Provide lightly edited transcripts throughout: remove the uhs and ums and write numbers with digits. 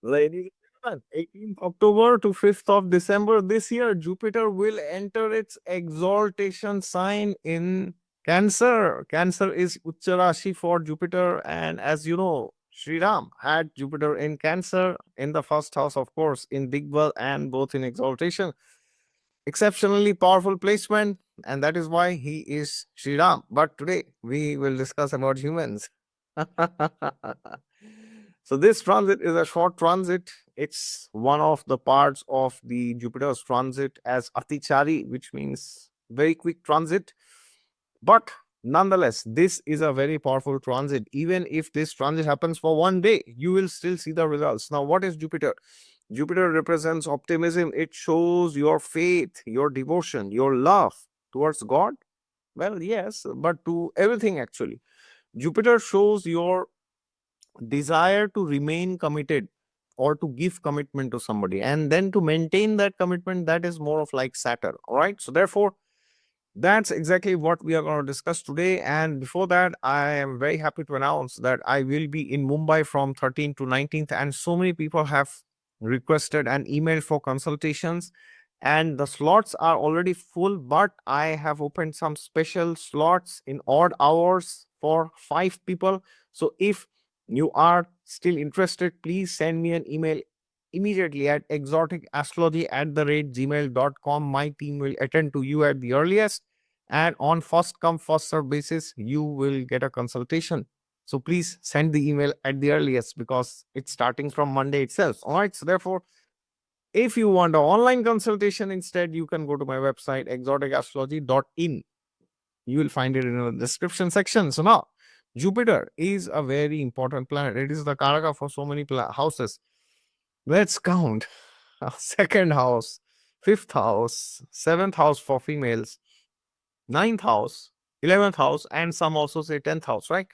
Ladies and gentlemen, 18th October to 5th of December this year, Jupiter will enter its exaltation sign in Cancer. Cancer is Ucha Rashi for Jupiter, and as you know, Sri Ram had Jupiter in Cancer in the first house, of course, in Digbal and both in exaltation. Exceptionally powerful placement, and that is why he is Sri Ram. But today we will discuss about humans. So this transit is a short transit. It's one of the parts of the Jupiter's transit as Atichari, which means very quick transit. But nonetheless, this is a very powerful transit. Even if this transit happens for one day, you will still see the results. Now, what is Jupiter? Jupiter represents optimism. It shows your faith, your devotion, your love towards God. Well, yes, but to everything actually. Jupiter shows your desire to remain committed or to give commitment to somebody and then to maintain that commitment. That is more of like Saturn. All right. So, therefore, that's exactly what we are going to discuss today. And before that, I am very happy to announce that I will be in Mumbai from 13th to 19th. And so many people have requested an email for consultations. And the slots are already full, but I have opened some special slots in odd hours for 5 people. So if you are still interested, please send me an email immediately at exoticastrology@gmail.com. My team will attend to you at the earliest. And on first come, first serve basis, you will get a consultation. So please send the email at the earliest because it's starting from Monday itself. All right. So therefore, if you want an online consultation instead, you can go to my website, exoticastrology.in. You will find it in the description section. So now, Jupiter is a very important planet. It is the Karaka for so many houses. Let's count. Second house, fifth house, seventh house for females, ninth house, 11th house, and some also say 10th house, right?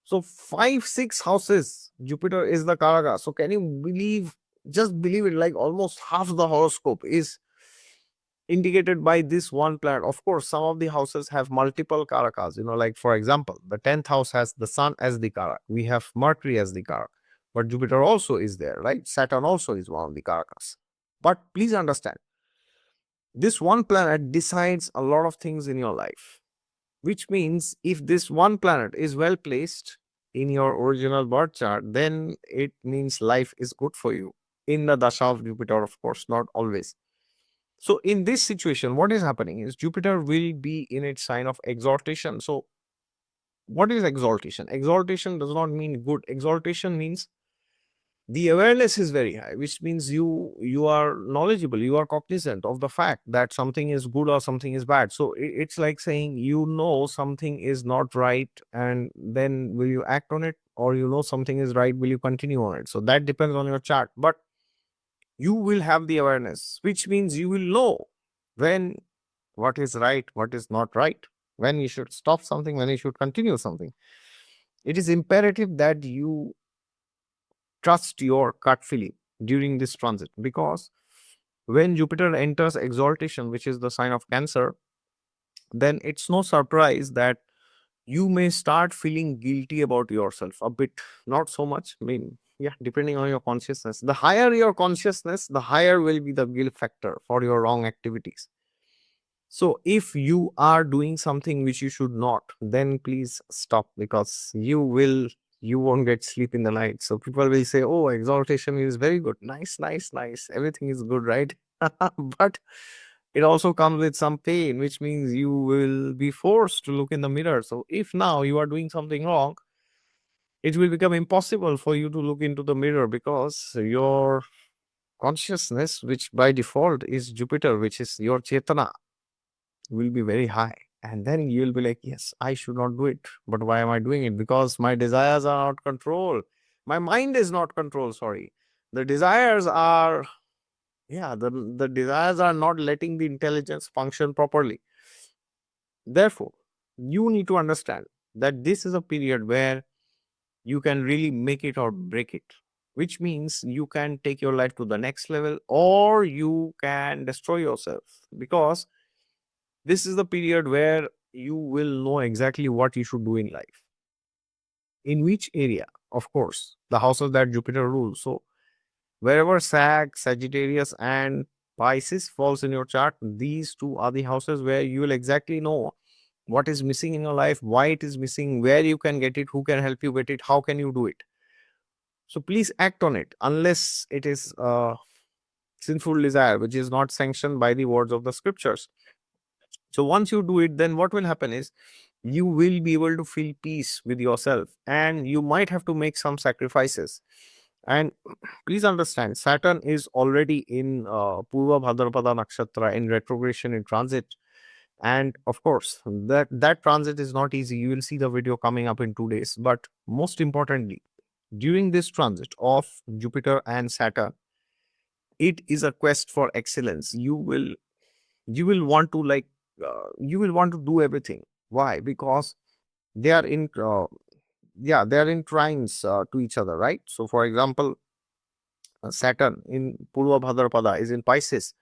So, five, six houses, Jupiter is the Karaka. So, can you believe, just believe it, like almost half the horoscope is indicated by this one planet. Of course, some of the houses have multiple Karakas, like for example, the 10th house has the Sun as the Karak. We have Mercury as the Karak. But Jupiter also is there, right? Saturn also is one of the Karakas. But please understand, this one planet decides a lot of things in your life, which means if this one planet is well placed in your original birth chart, then it means life is good for you. In the Dasha of Jupiter, of course, not always. So, in this situation, what is happening is Jupiter will be in its sign of exaltation. So, what is exaltation? Exaltation does not mean good. Exaltation means the awareness is very high, which means you are knowledgeable, you are cognizant of the fact that something is good or something is bad. So it's like saying something is not right, and then will you act on it, or something is right, will you continue on it? So that depends on your chart, but you will have the awareness, which means you will know when what is right, what is not right, when you should stop something, when you should continue something. It is imperative that you trust your gut feeling during this transit, because when Jupiter enters exaltation, which is the sign of Cancer, then it's no surprise that you may start feeling guilty about yourself a bit. Not so much, I mean, yeah, depending on your consciousness. The higher your consciousness, the higher will be the guilt factor for your wrong activities. So if you are doing something which you should not, then please stop, because you won't get sleep in the night. So people will say, "Oh, exaltation is very good. Nice, nice, nice. Everything is good, right?" But it also comes with some pain, which means you will be forced to look in the mirror. So if now you are doing something wrong, it will become impossible for you to look into the mirror, because your consciousness, which by default is Jupiter, which is your Chetana, will be very high. And then you'll be like, yes, I should not do it. But why am I doing it? Because my desires are not control. My mind is not control, sorry. The desires are, yeah, the desires are not letting the intelligence function properly. Therefore, you need to understand that this is a period where you can really make it or break it, which means you can take your life to the next level or you can destroy yourself, because this is the period where you will know exactly what you should do in life. In which area, of course, the houses that Jupiter rules. So, Wherever Sag, Sagittarius, and Pisces falls in your chart, these two are the houses where you will exactly know what is missing in your life, why it is missing, where you can get it, who can help you get it, how can you do it. So please act on it unless it is a sinful desire which is not sanctioned by the words of the scriptures. So once you do it, then what will happen is you will be able to feel peace with yourself, and you might have to make some sacrifices. And please understand, Saturn is already in Purva Bhadrapada Nakshatra in retrogression in transit. And of course, that transit is not easy. You will see the video coming up in 2 days. But most importantly, during this transit of Jupiter and Saturn, it is a quest for excellence. You will want to you will want to do everything. Why? Because they are in yeah, they are in trines to each other, right? So for example, Saturn in Purva Bhadrapada is in Pisces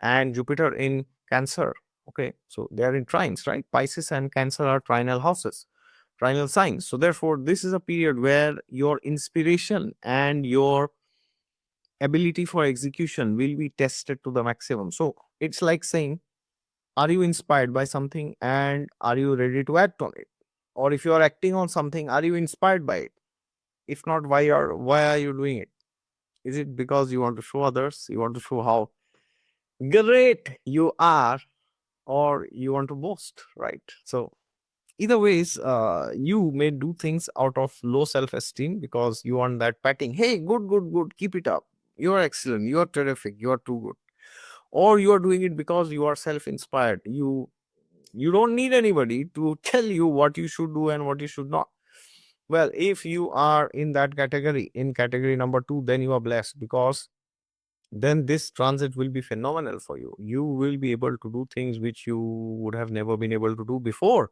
and Jupiter in Cancer. Okay, so they are in trines, right? Pisces and Cancer are trinal houses, trinal signs. So therefore, this is a period where your inspiration and your ability for execution will be tested to the maximum. So it's like saying, are you inspired by something and are you ready to act on it? Or if you are acting on something, are you inspired by it? If not, why are you doing it? Is it because you want to show others? You want to show how great you are, or you want to boast, right? So either ways, you may do things out of low self-esteem because you want that patting. Hey, good, good, good. Keep it up. You are excellent. You are terrific. You are too good. Or you are doing it because you are self-inspired. You don't need anybody to tell you what you should do and what you should not. Well, if you are in that category, in category number 2, then you are blessed, because then this transit will be phenomenal for you. You will be able to do things which you would have never been able to do before.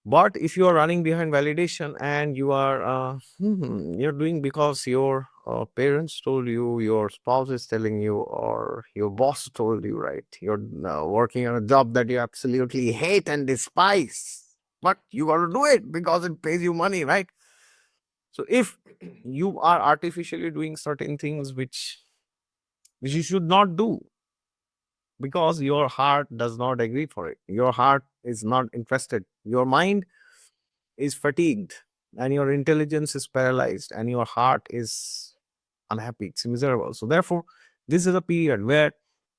But if you are running behind validation and you are you're doing because your parents told you, your spouse is telling you, or your boss told you, right? You're working on a job that you absolutely hate and despise, but you got to do it because it pays you money, right? So if you are artificially doing certain things which you should not do because your heart does not agree for it, your heart is not interested, your mind is fatigued, and your intelligence is paralyzed, and your heart is unhappy, it's miserable. So therefore, this is a period where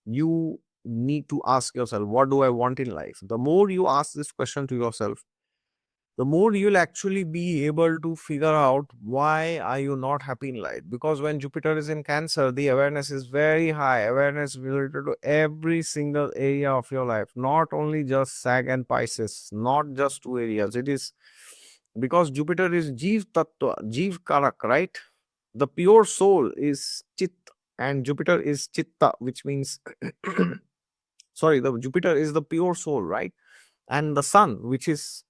you need to ask yourself, what do I want in life? The more you ask this question to yourself, the more you'll actually be able to figure out why are you not happy in life. Because when Jupiter is in Cancer, the awareness is very high. Awareness related to every single area of your life, not only just Sag and Pisces, not just two areas. It is because Jupiter is Jeev Tattva, Jeev Karak, right? The pure soul is Chit, and Jupiter is Chitta, which means sorry, the Jupiter is the pure soul, right? And the Sun, which is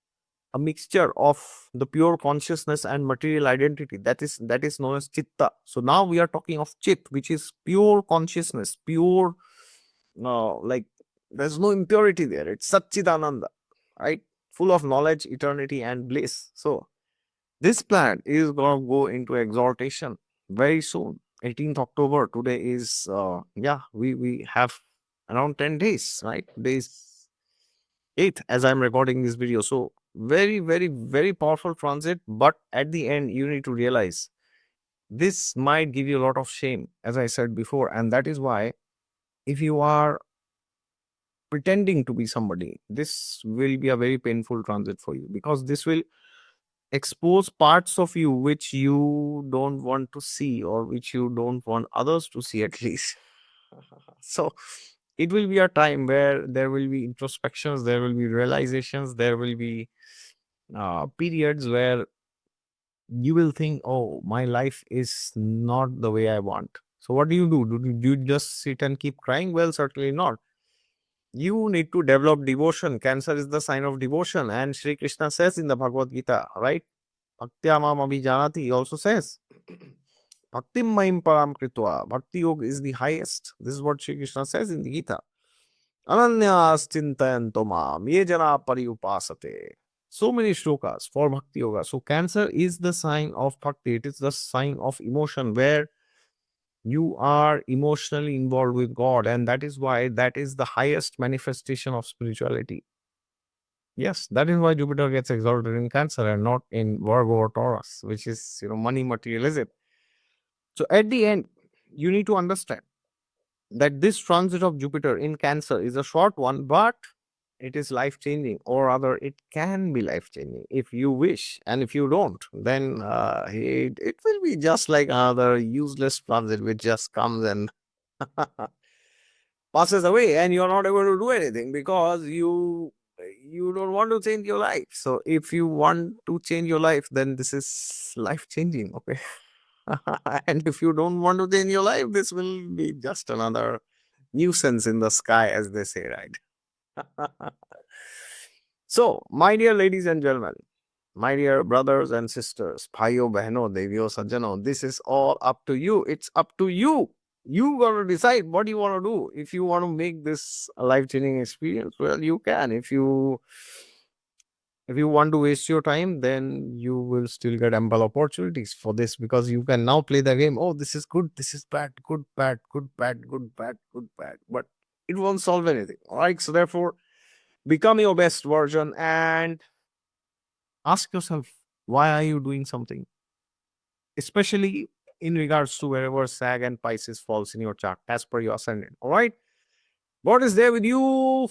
a mixture of the pure consciousness and material identity, that is known as Chitta. So now we are talking of Chit, which is pure consciousness, pure, like, there's no impurity there. It's Satchidananda, right? Full of knowledge, eternity, and bliss. So this planet is going to go into exaltation very soon. 18th October. Today is yeah, we have around 10 days, right? Days 8th as I'm recording this video. So very, very, very powerful transit. But at the end, you need to realize this might give you a lot of shame, as I said before. And that is why, if you are pretending to be somebody, this will be a very painful transit for you, because this will expose parts of you which you don't want to see, or which you don't want others to see, at least. So it will be a time where there will be introspections, there will be realizations, there will be periods where you will think, oh, my life is not the way I want. So what do you do? Do you just sit and keep crying? Well, certainly not. You need to develop devotion. Cancer is the sign of devotion, and Sri Krishna says in the Bhagavad Gita, right? Bhaktya mam abhijanati, he also says, Bhaktim maim param kritva. Bhakti yoga is the highest. This is what Sri Krishna says in the Gita. Ananyas chintayanto mam ye jana pariupasate. So many shlokas for Bhakti Yoga. So Cancer is the sign of Bhakti. It is the sign of emotion, where You are emotionally involved with God, and that is why that is the highest manifestation of spirituality. Yes, that is why Jupiter gets exalted in Cancer and not in Virgo or Taurus, which is money materialism. So at the end, you need to understand that this transit of Jupiter in Cancer is a short one, but it is life changing, or rather, it can be life changing if you wish. And if you don't, then it will be just like another useless transit which just comes and passes away, and you're not able to do anything because you don't want to change your life. So if you want to change your life, then this is life changing. Okay. And if you don't want to change your life, this will be just another nuisance in the sky, as they say, right? So, my dear ladies and gentlemen, my dear brothers and sisters, bhaiyo behno, deviyo sajjano, this is all up to you. It's up to you. You gotta decide what you want to do. If you want to make this a life-changing experience, well, you can. If you want to waste your time, then you will still get ample opportunities for this, because you can now play the game. Oh, this is good, this is bad, good, bad, good, bad, good, bad, good, bad. But it won't solve anything. All right. So therefore, become your best version and ask yourself, why are you doing something? Especially in regards to wherever Sag and Pisces falls in your chart as per your ascendant. All right. God is there with you.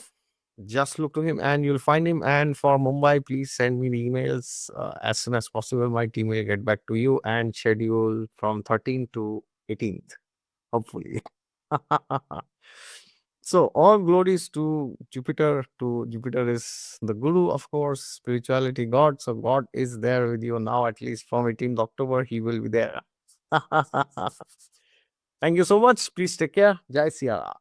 Just look to him and you'll find him. And for Mumbai, please send me the emails as soon as possible. My team will get back to you and schedule from 13th to 18th, hopefully. So all glories to Jupiter. To Jupiter is the guru, of course, spirituality, God. So God is there with you now, at least from 18th October. He will be there. Thank you so much. Please take care. Jai Siya Ram.